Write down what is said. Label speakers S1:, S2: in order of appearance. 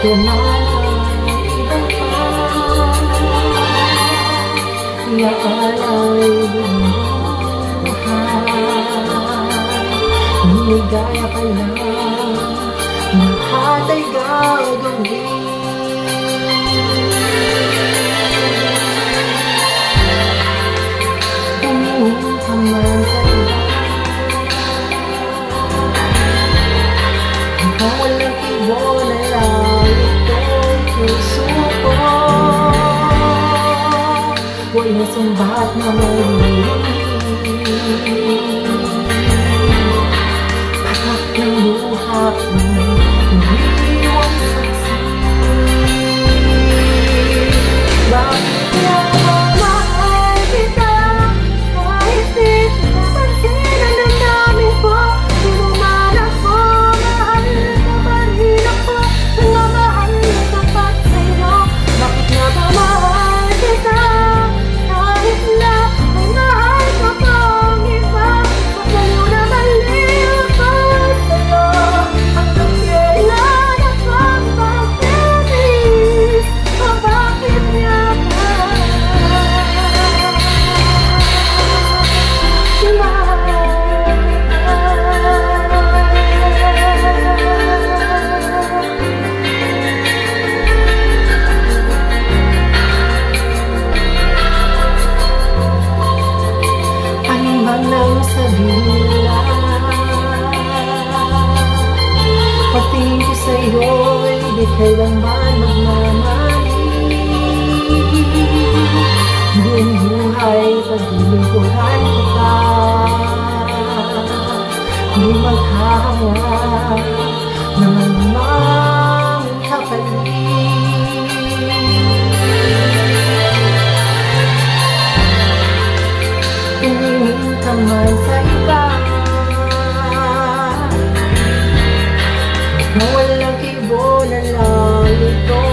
S1: tumalang iba pa, iaalay buhay. Ligaya ka lang, lahat ay gagawin. Tumingin ka man sa iba, hanggang walang ibo na lang itong puso ko. Walang sumbat na patak ng luha ko, umiiwang saksi. Bakit nga ba mahal kita, kahit di ko napansin ang damdamin ko? Di mo man ako mahal, ka pa rin ako, nagmamahal na tapat sa'yo. Bakit nga ba mahal kita, kahit na may mahal ka pang iba? Paglayo na baliw ko sa'yo, hanggang kailan akong pagtitis? O bakit nga ba ano bang nang sabihin nila? Pagtingin ko sa'yo'y di kailanman magmamali. Buong buhay paglilingkuran kita, di maghahanga ng anumang kapalit. Tumingin ka man sa iba, na walang ibo na lang ito